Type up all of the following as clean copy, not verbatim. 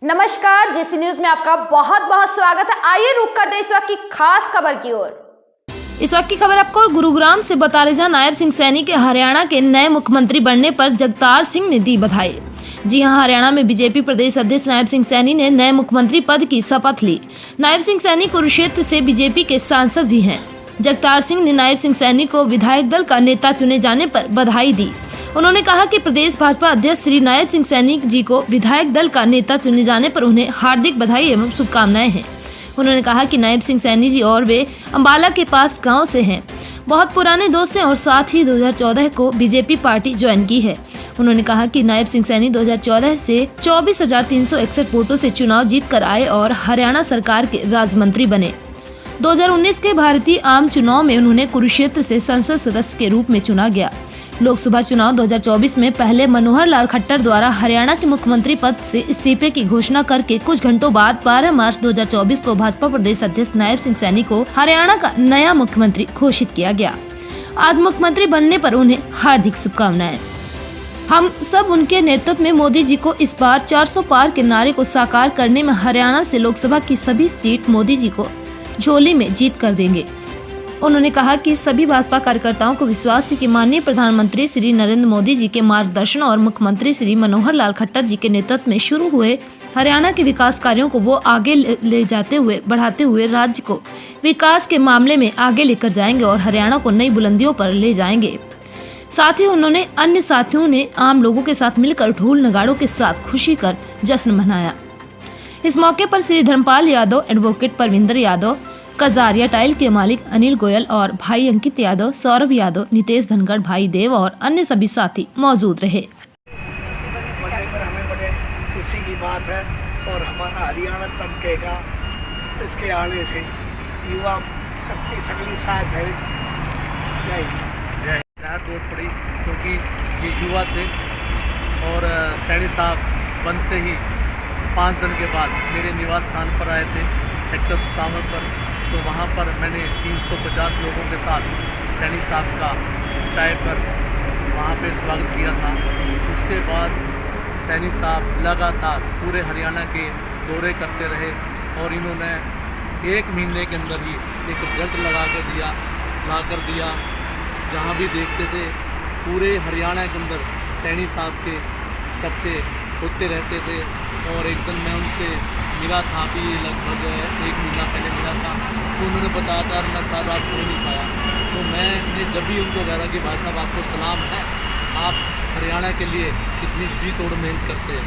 नमस्कार, जेसी न्यूज में आपका बहुत बहुत स्वागत है। आइए रुक करते इस वक्त की खास खबर की ओर। इस वक्त की खबर आपको गुरुग्राम से बता रहे, जहां नायब सिंह सैनी के हरियाणा के नए मुख्यमंत्री बनने पर जगतार सिंह ने दी बधाई। जी हां, हरियाणा में बीजेपी प्रदेश अध्यक्ष नायब सिंह सैनी ने नए मुख्यमंत्री पद की शपथ ली। नायब सिंह सैनी कुरुक्षेत्र से बीजेपी के सांसद भी हैं। जगतार सिंह ने नायब सिंह सैनी को विधायक दल का नेता चुने जाने पर बधाई दी। उन्होंने कहा कि प्रदेश भाजपा अध्यक्ष श्री नायब सिंह सैनी जी को विधायक दल का नेता चुने जाने पर उन्हें हार्दिक बधाई एवं शुभकामनाएं हैं। उन्होंने कहा कि नायब सिंह सैनी जी और वे अम्बाला के पास गांव से हैं, बहुत पुराने दोस्त हैं और साथ ही 2014 को बीजेपी पार्टी ज्वाइन की है। उन्होंने कहा कि नायब सिंह सैनी 2014 से 24,361 वोटों से चुनाव जीत कर आए और हरियाणा सरकार के राज्य मंत्री बने। 2019 के भारतीय आम चुनाव में उन्होंने कुरुक्षेत्र से संसद सदस्य के रूप में चुना गया। लोकसभा चुनाव 2024 में पहले मनोहर लाल खट्टर द्वारा हरियाणा के मुख्यमंत्री पद से इस्तीफे की घोषणा करके कुछ घंटों बाद 12 मार्च 2024 को भाजपा प्रदेश अध्यक्ष नायब सिंह सैनी को हरियाणा का नया मुख्यमंत्री घोषित किया गया। आज मुख्यमंत्री बनने पर उन्हें हार्दिक शुभकामनाएं। हम सब उनके नेतृत्व में मोदी जी को इस बार 400 पार के नारे को साकार करने में हरियाणा से लोकसभा की सभी सीट मोदी जी को झोली में जीत कर देंगे। उन्होंने कहा कि सभी भाजपा कार्यकर्ताओं को विश्वास है कि माननीय प्रधानमंत्री श्री नरेंद्र मोदी जी के मार्गदर्शन और मुख्यमंत्री श्री मनोहर लाल खट्टर जी के नेतृत्व में शुरू हुए हरियाणा के विकास कार्यों को वो आगे ले जाते हुए बढ़ाते हुए राज्य को विकास के मामले में आगे लेकर जाएंगे और हरियाणा को नई बुलंदियों पर ले जाएंगे। साथ ही उन्होंने अन्य साथियों ने आम लोगों के साथ मिलकर ढोल नगाड़ों के साथ खुशी कर जश्न मनाया। इस मौके पर श्री धर्मपाल यादव, एडवोकेट परविंदर यादव, कजारिया टाइल के मालिक अनिल गोयल और भाई अंकित यादव, सौरभ यादव, नितेश धनखड़, भाई देव और अन्य सभी साथी मौजूद रहे। बनने पर हमें बड़े खुशी की बात है और हमारा हरियाणा चमकेगा। इसके आने से युवा शक्ति सगली साथ है। जय हिंद। जरूरत पड़ी क्योंकि ये युवा थे और सैनी साहब बनते ही 5 दिन के बाद मेरे निवास स्थान पर आए थे, सेक्टर 57 पर। तो वहाँ पर मैंने 350 लोगों के साथ सैनी साहब का चाय पर वहाँ पे स्वागत किया था। उसके बाद सैनी साहब लगातार पूरे हरियाणा के दौरे करते रहे और इन्होंने 1 महीने के अंदर ही एक रिजल्ट ला कर दिया। जहाँ भी देखते थे पूरे हरियाणा के अंदर सैनी साहब के चर्चे होते रहते थे। और एक दिन मैं उनसे मिला था, अभी लगभग 1 महीना पहले मिला था, तो उन्होंने बताया था मैं सारी रात सो नहीं पाया। तो मैंने जब भी उनको कहा कि भाई साहब आपको सलाम है, आप हरियाणा के लिए कितनी जी तोड़ मेहनत करते हैं।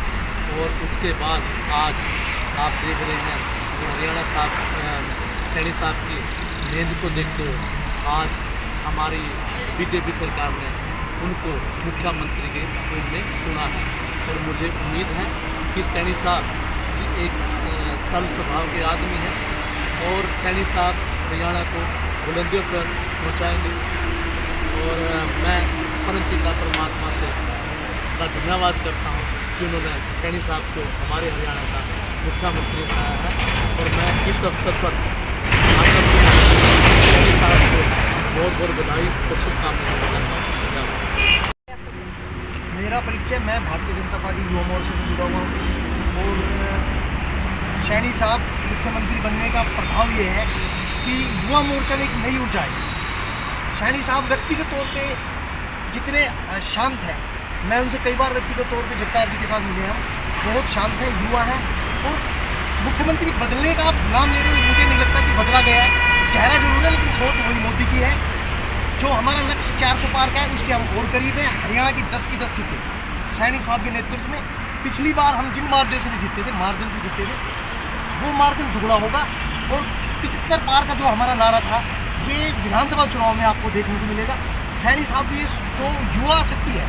और उसके बाद आज आप देख रहे हैं कि हरियाणा साहब सैनी साहब की मेहनत को देखते हुए आज हमारी बीजेपी सरकार ने उनको मुख्यमंत्री के रूप में चुना है। और मुझे उम्मीद है कि सैनी साहब की एक सरल स्वभाव के आदमी हैं और सैनी साहब हरियाणा को बुलंदियों पर पहुंचाएंगे। और मैं परमपिता परमात्मा से का धन्यवाद करता हूं कि उन्होंने सैनी साहब को हमारे हरियाणा का मुख्यमंत्री बनाया है। और मैं इस अवसर पर सैनी साहब को बहुत बहुत बधाई और शुभकामनाएं देता हूँ। मेरा परिचय, मैं भारतीय जनता पार्टी युवा मोर्चे से जुड़ा हुआ हूँ और सैनी साहब मुख्यमंत्री बनने का प्रभाव ये है कि युवा मोर्चा में एक नई ऊर्जा आई। सैनी साहब व्यक्तिगत तौर पे जितने शांत हैं, मैं उनसे कई बार व्यक्तिगत तौर पे जगतार जी के साथ मिले हैं, बहुत शांत है, युवा है। और मुख्यमंत्री बदलने का आप नाम ले रहे हो, मुझे नहीं लगता कि बदला गया है। चेहरा जरूर है लेकिन सोच वही मोदी की है। जो हमारा लक्ष्य 400 पार का है उसके हम और करीब हैं। हरियाणा की 10 की 10 सीटें सैनी साहब के नेतृत्व में। पिछली बार हम जिन मार्जिन से जीते थे वो मार्जिन दुगना होगा। और 75 पार का जो हमारा नारा था, ये विधानसभा चुनाव में आपको देखने को मिलेगा। सैनी साहब की जो युवा शक्ति है,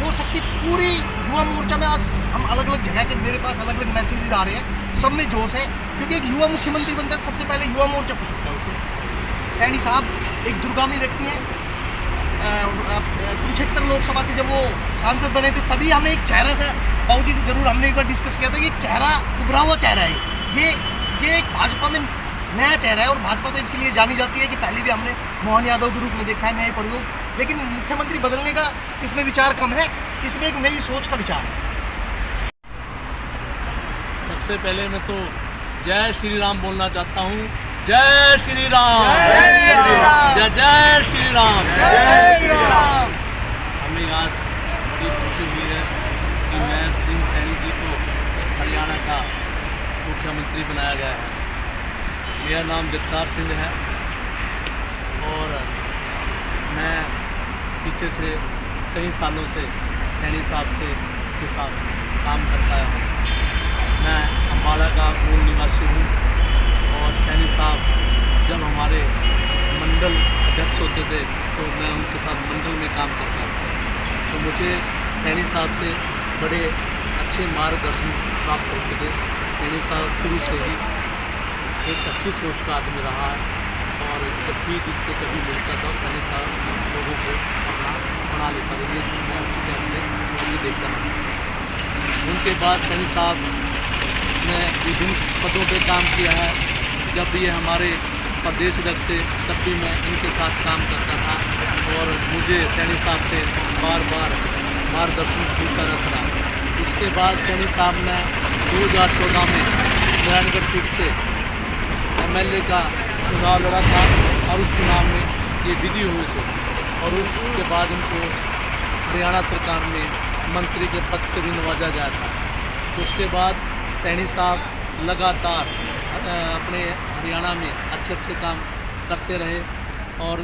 वो शक्ति पूरी युवा मोर्चा में। आज हम अलग अलग जगह के, मेरे पास अलग अलग मैसेजेस आ रहे हैं, सब में जोश है क्योंकि एक युवा मुख्यमंत्री बनता है सबसे पहले युवा मोर्चा खुश होता है उससे। सैनी साहब एक दूरगामी व्यक्ति हैं। कुरुक्षेत्र लोकसभा से जब वो सांसद बने थे तभी हमें एक चेहरा से बाबू जी से जरूर हमने एक बार डिस्कस किया था कि एक चेहरा उभरा हुआ चेहरा है। ये एक भाजपा में नया चेहरा है और भाजपा तो इसके लिए जानी जाती है कि पहले भी हमने मोहन यादव के रूप में देखा है नए प्रयोग। लेकिन मुख्यमंत्री बदलने का इसमें विचार कम है, इसमें एक नई सोच का विचार है। सबसे पहले मैं तो जय श्री राम बोलना चाहता हूँ। जय श्री राम, जय जय श्री राम, जय श्री राम। हमें आज बड़ी खुशी हुई है कि नायब सिंह सैनी जी को हरियाणा का मुख्यमंत्री बनाया गया है। मेरा नाम जगतार सिंह है और मैं पीछे से कई सालों से सैनी साहब से के साथ काम करता हूँ। मैं अम्बाला का मूल निवासी हूँ और सैनी साहब जब हमारे मंडल अध्यक्ष होते थे तो मैं उनके साथ मंडल में काम करता था। तो मुझे सैनी साहब से बड़े अच्छे मार्गदर्शन प्राप्त होते थे। सैनी साहब शुरू से ही एक अच्छी सोच का आदमी रहा है और जब भी जिससे कभी मिलता था सैनी साहब लोगों को अपना बना लेता था। ये मैं उसके टाइम से ये देखता था। उनके बाद सैनी साहब ने विभिन्न पदों पे काम किया है। जब भी ये हमारे प्रदेश अध्यक्ष थे तब भी मैं इनके साथ काम करता था और मुझे सैनी साहब से बार बार मार्गदर्शन मिलता रहता था। उसके बाद सैनी साहब ने 2014 में नारायणगढ़ सीट से MLA का चुनाव लड़ा था और उस चुनाव में ये विजयी हुए थे और उसके बाद इनको हरियाणा सरकार में मंत्री के पद से भी नवाजा गया था। उसके बाद सैनी साहब लगातार अपने हरियाणा में अच्छे काम करते रहे और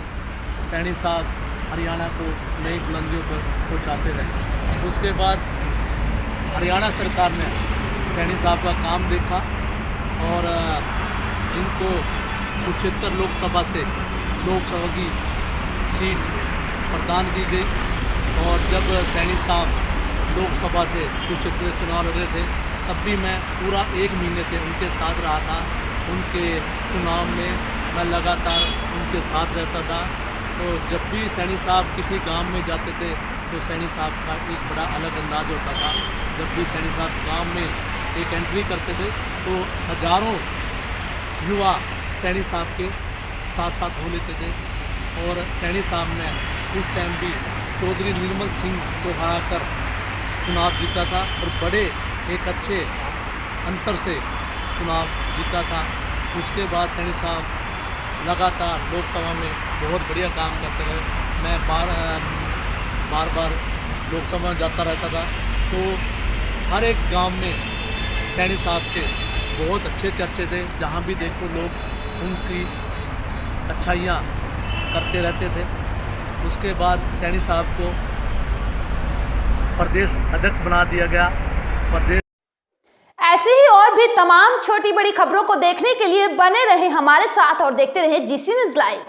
सैनी साहब हरियाणा को नई बुलंदियों पर पहुंचाते रहे। उसके बाद हरियाणा सरकार ने सैनी साहब का काम देखा और इनको कुरुक्षेत्र लोकसभा से लोकसभा की सीट प्रदान की गई और जब सैनी साहब लोकसभा से कुरुक्षेत्र से चुनाव लड़ रहे थे तब भी मैं पूरा 1 महीने से उनके साथ रहा था। उनके चुनाव में मैं लगातार उनके साथ रहता था। तो जब भी सैनी साहब किसी गांव में जाते थे तो सैनी साहब का एक बड़ा अलग अंदाज होता था। जब भी सैनी साहब गांव में एक एंट्री करते थे तो हजारों युवा सैनी साहब के साथ साथ हो लेते थे और सैनी साहब ने उस टाइम भी चौधरी निर्मल सिंह को हराकर चुनाव जीता था और बड़े एक अच्छे अंतर से चुनाव जीता था। उसके बाद सैनी साहब लगातार लोकसभा में बहुत बढ़िया काम करते रहे। मैं बार बार लोकसभा में जाता रहता था तो हर एक गांव में सैनी साहब के बहुत अच्छे चर्चे थे। जहां भी देखो लोग उनकी अच्छाइयाँ करते रहते थे। उसके बाद सैनी साहब को प्रदेश अध्यक्ष बना दिया गया। प्रदेश ऐसे ही और भी तमाम छोटी बड़ी खबरों को देखने के लिए बने रहे हमारे साथ और देखते रहे GC न्यूज़ लाइव।